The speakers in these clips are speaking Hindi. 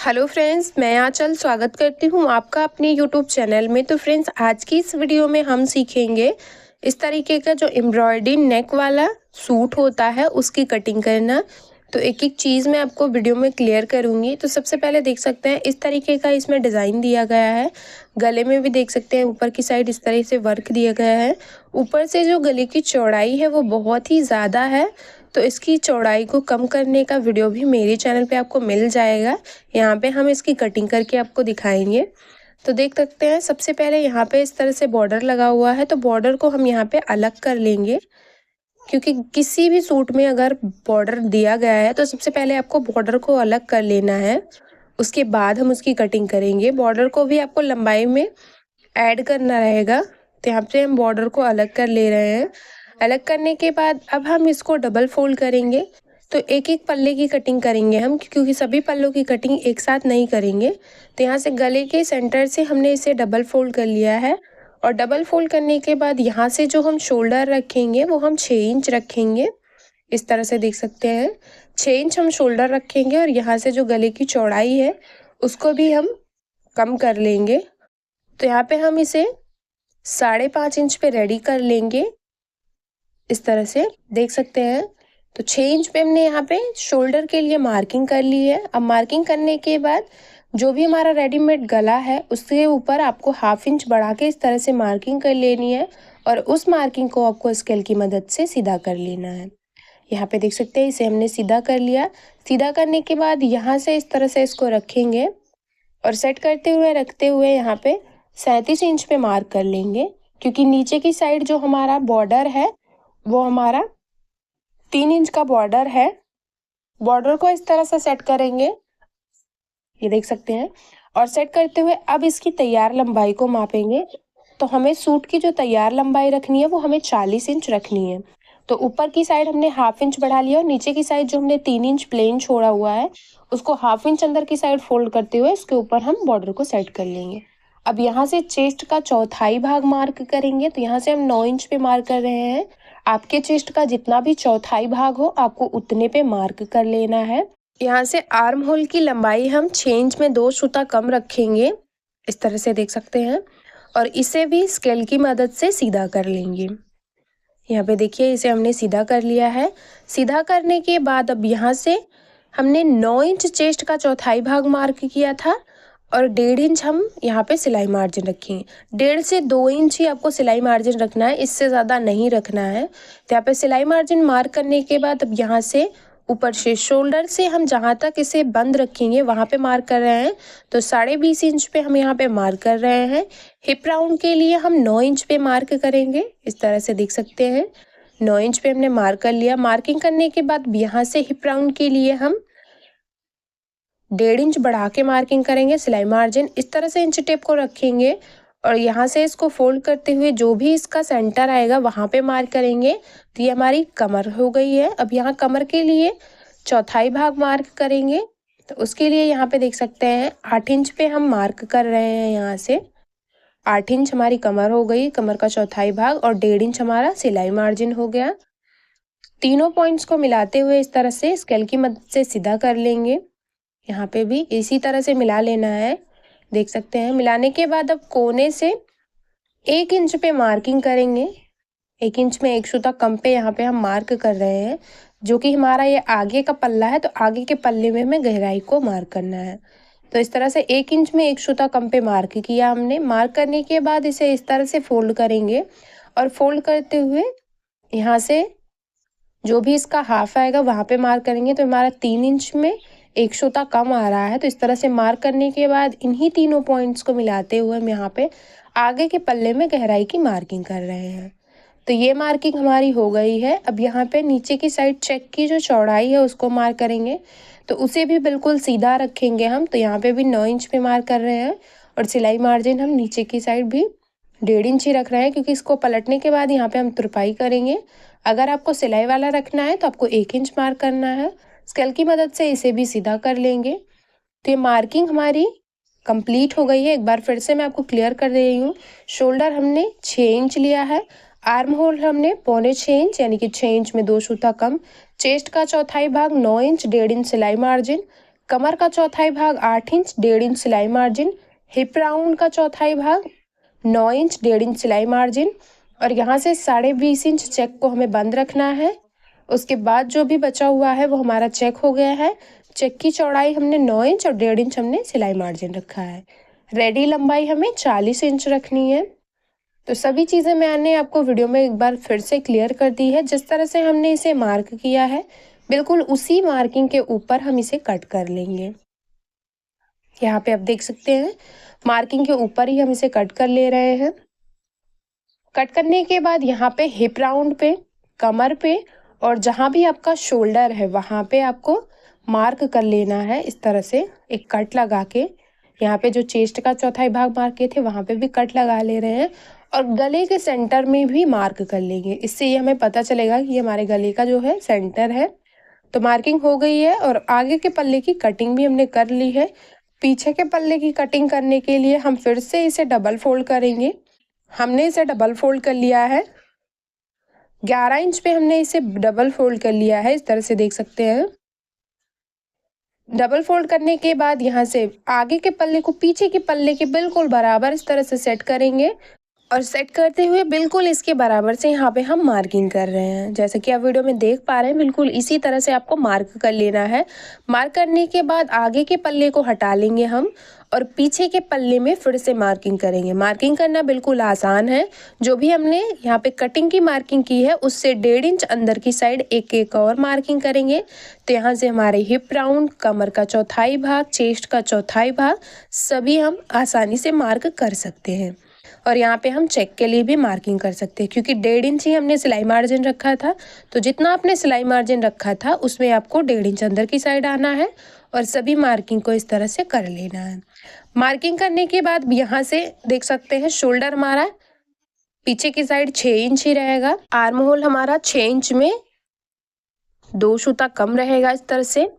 हेलो फ्रेंड्स, मैं आंचल स्वागत करती हूँ आपका अपने यूट्यूब चैनल में। तो फ्रेंड्स, आज की इस वीडियो में हम सीखेंगे इस तरीके का जो एम्ब्रॉयडरी नेक वाला सूट होता है उसकी कटिंग करना। तो एक एक चीज़ मैं आपको वीडियो में क्लियर करूँगी। तो सबसे पहले देख सकते हैं इस तरीके का इसमें डिज़ाइन दिया गया है। गले में भी देख सकते हैं ऊपर की साइड इस तरह से वर्क दिया गया है। ऊपर से जो गले की चौड़ाई है वो बहुत ही ज़्यादा है, तो इसकी चौड़ाई को कम करने का वीडियो भी मेरे चैनल पे आपको मिल जाएगा। यहाँ पे हम इसकी कटिंग करके आपको दिखाएंगे। तो देख सकते हैं सबसे पहले यहाँ पे इस तरह से बॉर्डर लगा हुआ है, तो बॉर्डर को हम यहाँ पे अलग कर लेंगे, क्योंकि किसी भी सूट में अगर बॉर्डर दिया गया है तो सबसे पहले आपको बॉर्डर को अलग कर लेना है, उसके बाद हम उसकी कटिंग करेंगे। बॉर्डर को भी आपको लंबाई में ऐड करना रहेगा। तो यहाँ पे हम बॉर्डर को अलग कर ले रहे हैं। अलग करने के बाद अब हम इसको डबल फोल्ड करेंगे। तो एक एक पल्ले की कटिंग करेंगे हम, क्योंकि सभी पल्लों की कटिंग एक साथ नहीं करेंगे। तो यहाँ से गले के सेंटर से हमने इसे डबल फोल्ड कर लिया है, और डबल फोल्ड करने के बाद यहाँ से जो हम शोल्डर रखेंगे वो हम 6 इंच रखेंगे। इस तरह से देख सकते हैं 6 इंच हम शोल्डर रखेंगे, और यहाँ से जो गले की चौड़ाई है उसको भी हम कम कर लेंगे। तो यहाँ पे हम इसे 5.5 इंच पे रेडी कर लेंगे। इस तरह से देख सकते हैं। तो 6 इंच पे हमने यहाँ पे शोल्डर के लिए मार्किंग कर ली है। अब मार्किंग करने के बाद जो भी हमारा रेडीमेड गला है उसके ऊपर आपको 1/2 इंच बढ़ा के इस तरह से मार्किंग कर लेनी है, और उस मार्किंग को आपको स्केल की मदद से सीधा कर लेना है। यहाँ पे देख सकते हैं इसे हमने सीधा कर लिया। सीधा करने के बाद यहाँ से इस तरह से इसको रखेंगे, और सेट करते हुए रखते हुए यहाँ पे 37 इंच पे मार्क कर लेंगे, क्योंकि नीचे की साइड जो हमारा बॉर्डर है वो हमारा 3 इंच का बॉर्डर है। बॉर्डर को इस तरह से सेट करेंगे, ये देख सकते हैं। और सेट करते हुए अब इसकी तैयार लंबाई को मापेंगे। तो हमें सूट की जो तैयार लंबाई रखनी है वो हमें 40 इंच रखनी है। तो ऊपर की साइड हमने 1/2 इंच बढ़ा लिया, और नीचे की साइड जो हमने 3 इंच प्लेन छोड़ा हुआ है उसको 1/2 इंच अंदर की साइड फोल्ड करते हुए इसके ऊपर हम बॉर्डर को सेट कर लेंगे। अब यहाँ से चेस्ट का चौथाई भाग मार्क करेंगे। तो यहाँ से हम 9 इंच पे मार्क कर रहे हैं। आपके चेस्ट का जितना भी चौथाई भाग हो आपको उतने पे मार्क कर लेना है। यहाँ से आर्म होल की लंबाई हम 6 इंच में 2 सूता कम रखेंगे। इस तरह से देख सकते हैं, और इसे भी स्केल की मदद से सीधा कर लेंगे। यहाँ पे देखिए इसे हमने सीधा कर लिया है। सीधा करने के बाद अब यहाँ से हमने 9 इंच चेस्ट का चौथाई भाग मार्क किया था, और 1.5 इंच हम यहाँ पे सिलाई मार्जिन रखेंगे। 1.5 से 2 इंच ही आपको सिलाई मार्जिन रखना है, इससे ज़्यादा नहीं रखना है। तो यहाँ पे सिलाई मार्जिन मार्क करने के बाद अब यहाँ से ऊपर से शोल्डर से हम जहाँ तक इसे बंद रखेंगे वहाँ पे मार्क कर रहे हैं। तो 20.5 इंच पे हम यहाँ पे मार्क कर रहे हैं। हिप राउंड के लिए हम 9 इंच पे मार्क करेंगे। इस तरह से देख सकते हैं 9 इंच पे हमने मार्क कर लिया। मार्किंग करने के बाद यहाँ से हिप राउंड के लिए हम 1.5 इंच बढ़ा के मार्किंग करेंगे। सिलाई मार्जिन इस तरह से इंच टेप को रखेंगे, और यहाँ से इसको फोल्ड करते हुए जो भी इसका सेंटर आएगा वहाँ पे मार्क करेंगे। तो ये हमारी कमर हो गई है। अब यहाँ कमर के लिए चौथाई भाग मार्क करेंगे। तो उसके लिए यहाँ पे देख सकते हैं 8 इंच पे हम मार्क कर रहे हैं। यहाँ से 8 इंच हमारी कमर हो गई, कमर का चौथाई भाग, और 1.5 इंच हमारा सिलाई मार्जिन हो गया। तीनों पॉइंट्स को मिलाते हुए इस तरह से स्केल की मदद से सीधा कर लेंगे। यहाँ पे भी इसी तरह से मिला लेना है। देख सकते हैं मिलाने के बाद अब कोने से 1 इंच पे मार्किंग करेंगे। 1 इंच में 1 सूता कम पे यहाँ पे हम मार्क कर रहे हैं, जो कि हमारा ये आगे का पल्ला है। तो आगे के पल्ले में हमें गहराई को मार्क करना है। तो इस तरह से 1 इंच में 1 सूता कम पे मार्क किया हमने। मार्क करने के बाद इसे इस तरह से फोल्ड करेंगे, और फोल्ड करते हुए यहाँ से जो भी इसका हाफ आएगा वहाँ पे मार्क करेंगे। तो हमारा 3 इंच में 1 सूता कम आ रहा है। तो इस तरह से मार्क करने के बाद इन्हीं तीनों पॉइंट्स को मिलाते हुए हम यहाँ पे आगे के पल्ले में गहराई की मार्किंग कर रहे हैं। तो ये मार्किंग हमारी हो गई है। अब यहाँ पे नीचे की साइड चेक की जो चौड़ाई है उसको मार्क करेंगे। तो उसे भी बिल्कुल सीधा रखेंगे हम। तो यहाँ पे भी 9 इंच पे मार्क कर रहे हैं, और सिलाई मार्जिन हम नीचे की साइड भी 1.5 इंच ही रख रहे हैं, क्योंकि इसको पलटने के बाद यहाँ पे हम तुरपाई करेंगे। अगर आपको सिलाई वाला रखना है तो आपको 1 इंच मार्क करना है। स्केल की मदद से इसे भी सीधा कर लेंगे। तो ये मार्किंग हमारी कंप्लीट हो गई है। एक बार फिर से मैं आपको क्लियर कर रही हूँ। शोल्डर हमने 6 इंच लिया है, आर्म होल हमने 6.25 इंच यानी कि 6 इंच में 2 सूता कम, चेस्ट का चौथाई भाग 9 इंच, 1.5 इंच सिलाई मार्जिन, कमर का चौथाई भाग 8 इंच 1.5 इंच सिलाई मार्जिन, हिप राउंड का चौथाई भाग 9 इंच 1.5 इंच सिलाई मार्जिन, और यहाँ से 20.5 इंच चेक को हमें बंद रखना है। उसके बाद जो भी बचा हुआ है वो हमारा चेक हो गया है। चेक की चौड़ाई हमने 9 इंच और 1.5 इंच हमने सिलाई मार्जिन रखा है। रेडी लंबाई हमें 40 इंच रखनी है। तो सभी चीज़ें मैंने आपको वीडियो में एक बार फिर से क्लियर कर दी है। जिस तरह से हमने इसे मार्क किया है बिल्कुल उसी मार्किंग के ऊपर हम इसे कट कर लेंगे। यहाँ पे आप देख सकते हैं मार्किंग के ऊपर ही हम इसे कट कर ले रहे हैं। कट करने के बाद यहाँ पे हिप राउंड पे, कमर पे और जहाँ भी आपका शोल्डर है वहाँ पे आपको मार्क कर लेना है। इस तरह से एक कट लगा के यहाँ पे जो चेस्ट का चौथाई भाग मार्क किए थे वहाँ पे भी कट लगा ले रहे हैं और गले के सेंटर में भी मार्क कर लेंगे। इससे ये हमें पता चलेगा कि हमारे गले का जो है सेंटर है। तो मार्किंग हो गई है और आगे के पल्ले की कटिंग भी हमने कर ली है। पीछे के पल्ले की कटिंग करने के लिए हम फिर से इसे डबल फोल्ड करेंगे। हमने इसे डबल फोल्ड कर लिया है। 11 इंच पे हमने इसे डबल फोल्ड कर लिया है। इस तरह से देख सकते हैं। डबल फोल्ड करने के बाद यहाँ से आगे के पल्ले को पीछे के पल्ले के बिल्कुल बराबर इस तरह से सेट करेंगे और सेट करते हुए बिल्कुल इसके बराबर से यहाँ पे हम मार्किंग कर रहे हैं। जैसे कि आप वीडियो में देख पा रहे हैं बिल्कुल इसी तरह से आपको मार्क कर लेना है। मार्क करने के बाद आगे के पल्ले को हटा लेंगे हम और पीछे के पल्ले में फिर से मार्किंग करेंगे। मार्किंग करना बिल्कुल आसान है। जो भी हमने यहाँ पे कटिंग की मार्किंग की है उससे 1.5 इंच अंदर की साइड एक और मार्किंग करेंगे। तो यहाँ से हमारे हिप राउंड, कमर का चौथाई भाग, चेस्ट का चौथाई भाग सभी हम आसानी से मार्क कर सकते हैं। और यहाँ पे हम चेक के लिए भी मार्किंग कर सकते हैं क्योंकि 1.5 इंच ही हमने सिलाई मार्जिन रखा था। तो जितना आपने सिलाई मार्जिन रखा था उसमें आपको 1.5 इंच अंदर की साइड आना है और सभी मार्किंग को इस तरह से कर लेना है। मार्किंग करने के बाद यहाँ से देख सकते हैं शोल्डर हमारा पीछे की साइड 6 इंच ही रहेगा। आर्म होल हमारा 6 इंच में 2 सूता कम रहेगा। इस तरह से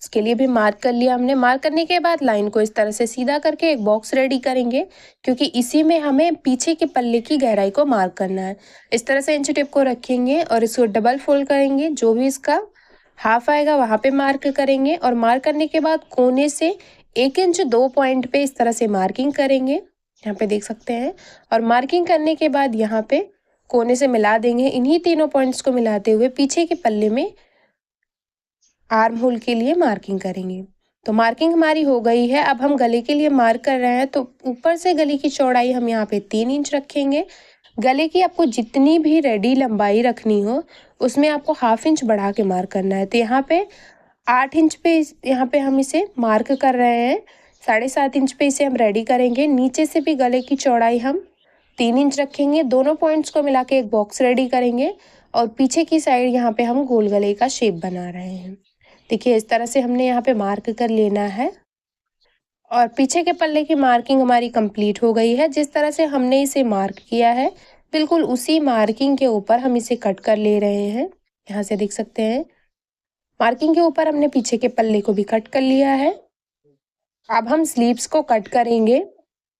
इसके लिए भी मार्क कर लिया हमने। मार्क करने के बाद लाइन को इस तरह से सीधा करके एक बॉक्स रेडी करेंगे क्योंकि इसी में हमें पीछे के पल्ले की गहराई को मार्क करना है। इस तरह से इंची टेप को रखेंगे और इसको डबल फोल्ड करेंगे। जो भी इसका हाफ आएगा वहाँ पे मार्क करेंगे और मार्क करने के बाद कोने से 1 इंच 2 पॉइंट पे इस तरह से मार्किंग करेंगे। यहाँ पे देख सकते हैं। और मार्किंग करने के बाद यहाँ पे कोने से मिला देंगे। इन्हीं तीनों पॉइंट्स को मिलाते हुए पीछे के पल्ले में आर्म होल के लिए मार्किंग करेंगे। तो मार्किंग हमारी हो गई है। अब हम गले के लिए मार्क कर रहे हैं। तो ऊपर से गले की चौड़ाई हम यहाँ पे 3 इंच रखेंगे। गले की आपको जितनी भी रेडी लंबाई रखनी हो उसमें आपको ½ इंच बढ़ा के मार्क करना है। तो यहाँ पे 8 इंच पे यहाँ पे हम इसे मार्क कर रहे हैं। 7.5 इंच पे इसे हम रेडी करेंगे। नीचे से भी गले की चौड़ाई हम 3 इंच रखेंगे। दोनों पॉइंट्स को मिला के एक बॉक्स रेडी करेंगे और पीछे की साइड यहाँ पे हम गोल गले का शेप बना रहे हैं। देखिए इस तरह से हमने यहाँ पे मार्क कर लेना है और पीछे के पल्ले की मार्किंग हमारी कंप्लीट हो गई है। जिस तरह से हमने इसे मार्क किया है बिल्कुल उसी मार्किंग के ऊपर हम इसे कट कर ले रहे हैं। यहाँ से देख सकते हैं मार्किंग के ऊपर हमने पीछे के पल्ले को भी कट कर लिया है। अब हम स्लीव्स को कट करेंगे।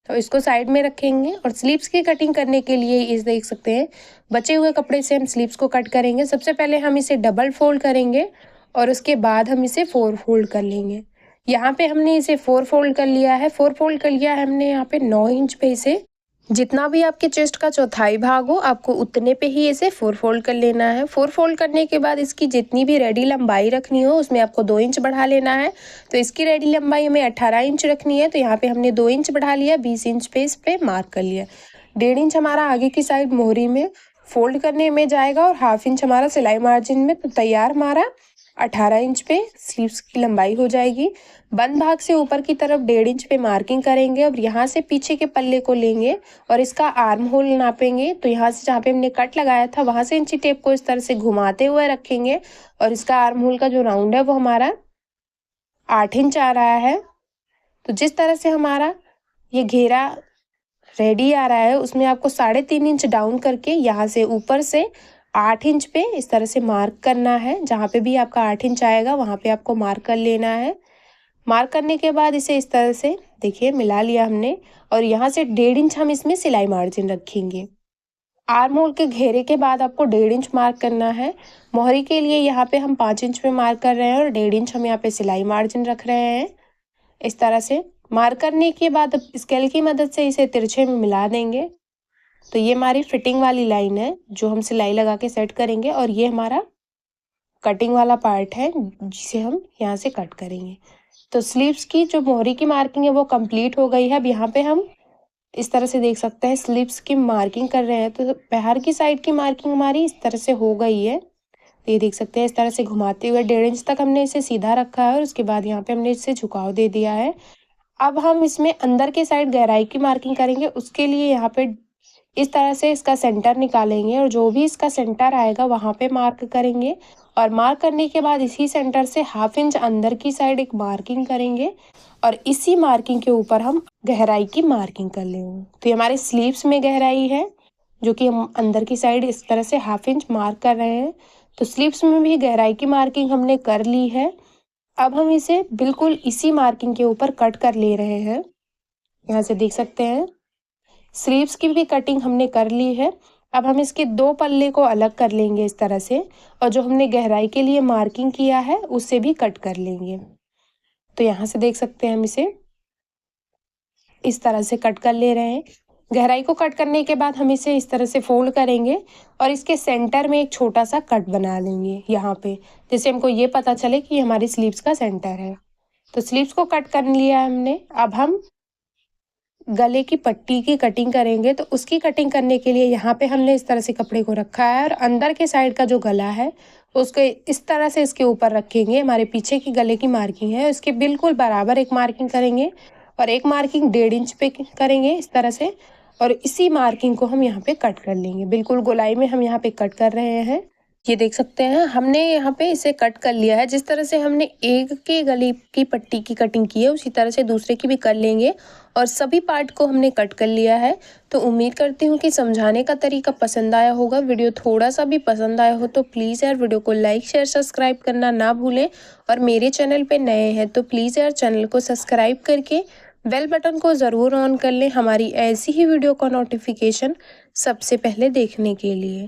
तो इसको साइड में रखेंगे और स्लीव्स की कटिंग करने के लिए इस देख सकते हैं बचे हुए कपड़े से हम स्लीव्स को कट करेंगे। सबसे पहले हम इसे डबल फोल्ड करेंगे और उसके बाद हम इसे 4 फोल्ड कर लेंगे। यहाँ पे हमने इसे 4 फोल्ड कर लिया है। 4 फोल्ड कर लिया है हमने यहाँ पे 9 इंच पे इसे। जितना भी आपके चेस्ट का चौथाई भाग हो आपको उतने पे ही इसे 4 फोल्ड कर लेना है। 4 फोल्ड करने के बाद इसकी जितनी भी रेडी लंबाई रखनी हो उसमें आपको 2 इंच बढ़ा लेना है। तो इसकी रेडी लंबाई हमें 18 इंच रखनी है। तो यहाँ पे हमने 2 इंच बढ़ा लिया, 20 इंच पे इस पे मार्क कर लिया। 1.5 इंच हमारा आगे की साइड मोहरी में फोल्ड करने में जाएगा और ½ इंच हमारा सिलाई मार्जिन में। तो तैयार हमारा 18 इंच पे स्लीव्स की लंबाई हो जाएगी। बंद भाग से ऊपर की तरफ 1.5 इंच पे मार्किंग करेंगे और यहाँ से पीछे के पल्ले को लेंगे और इसका आर्म होल नापेंगे। तो यहाँ से जहाँ पे हमने कट लगाया था वहाँ से इंची टेप को इस तरह से घुमाते हुए रखेंगे और इसका आर्म होल का जो राउंड है वो हमारा 8 इंच आ रहा है। तो जिस तरह से हमारा ये घेरा रेडी आ रहा है उसमें आपको 3.5 इंच डाउन करके यहाँ से ऊपर से 8 इंच पे इस तरह से मार्क करना है। जहाँ पे भी आपका 8 इंच आएगा वहाँ पे आपको मार्क कर लेना है। मार्क करने के बाद इसे इस तरह से देखिए मिला लिया हमने और यहाँ से 1.5 इंच हम इसमें सिलाई मार्जिन रखेंगे। आर्म होल के घेरे के बाद आपको 1.5 इंच मार्क करना है। मोहरी के लिए यहाँ पे हम 5 इंच पे मार्क कर रहे हैं और 1.5 इंच हम यहाँ पे सिलाई मार्जिन रख रहे हैं। इस तरह से मार्क करने के बाद अब स्केल की मदद से इसे तिरछे में मिला देंगे। तो ये हमारी फिटिंग वाली लाइन है जो हम सिलाई लगा के सेट करेंगे, और ये हमारा कटिंग वाला पार्ट है जिसे हम यहाँ से कट करेंगे। तो स्लीव्स की जो मोहरी की मार्किंग है वो कंप्लीट हो गई है। अब यहाँ पे हम इस तरह से देख सकते हैं स्लीव्स की मार्किंग कर रहे हैं। तो बाहर की साइड की मार्किंग हमारी इस तरह से हो गई है। तो ये देख सकते हैं इस तरह से घुमाते हुए 1.5 इंच तक हमने इसे सीधा रखा है और उसके बाद यहाँ पे हमने इसे झुकाव दे दिया है। अब हम इसमें अंदर के साइड गहराई की मार्किंग करेंगे। उसके लिए यहाँ पे इस तरह से इसका सेंटर निकालेंगे और जो भी इसका सेंटर आएगा वहाँ पे मार्क करेंगे, और मार्क करने के बाद इसी सेंटर से 1/2 इंच अंदर की साइड एक मार्किंग करेंगे और इसी मार्किंग के ऊपर हम गहराई की मार्किंग कर लेंगे। तो ये हमारे स्लीव्स में गहराई है जो कि हम अंदर की साइड इस तरह से 1/2 इंच मार्क कर रहे हैं। तो स्लीव्स में भी गहराई की मार्किंग हमने कर ली है। अब हम इसे बिल्कुल इसी मार्किंग के ऊपर कट कर ले रहे हैं। यहाँ से देख सकते हैं स्लीव्स की भी कटिंग हमने कर ली है। अब हम इसके 2 पल्ले को अलग कर लेंगे इस तरह से, और जो हमने गहराई के लिए मार्किंग किया है उससे भी कट कर लेंगे। तो यहाँ से देख सकते हैं हम इसे इस तरह से कट कर ले रहे हैं। गहराई को कट करने के बाद हम इसे इस तरह से फोल्ड करेंगे और इसके सेंटर में एक छोटा सा कट बना लेंगे यहाँ पे, जिससे हमको ये पता चले कि हमारी स्लीव्स का सेंटर है। तो स्लीव्स को कट कर लिया हमने। अब हम गले की पट्टी की कटिंग करेंगे। तो उसकी कटिंग करने के लिए यहाँ पे हमने इस तरह से कपड़े को रखा है और अंदर के साइड का जो गला है उसको इस तरह से इसके ऊपर रखेंगे। हमारे पीछे की गले की मार्किंग है उसके बिल्कुल बराबर एक मार्किंग करेंगे और एक मार्किंग 1.5 इंच पे करेंगे इस तरह से, और इसी मार्किंग को हम यहाँ पे कट कर लेंगे। बिल्कुल गोलाई में हम यहाँ पे कट कर रहे हैं। ये देख सकते हैं हमने यहाँ पे इसे कट कर लिया है। जिस तरह से हमने एक के गले की पट्टी की कटिंग की है उसी तरह से दूसरे की भी कर लेंगे, और सभी पार्ट को हमने कट कर लिया है। तो उम्मीद करती हूँ कि समझाने का तरीका पसंद आया होगा। वीडियो थोड़ा सा भी पसंद आया हो तो प्लीज़ यार वीडियो को लाइक शेयर सब्सक्राइब करना ना भूलें, और मेरे चैनल पे नए हैं तो प्लीज़ यार चैनल को सब्सक्राइब करके बेल बटन को ज़रूर ऑन कर लें हमारी ऐसी ही वीडियो का नोटिफिकेशन सबसे पहले देखने के लिए।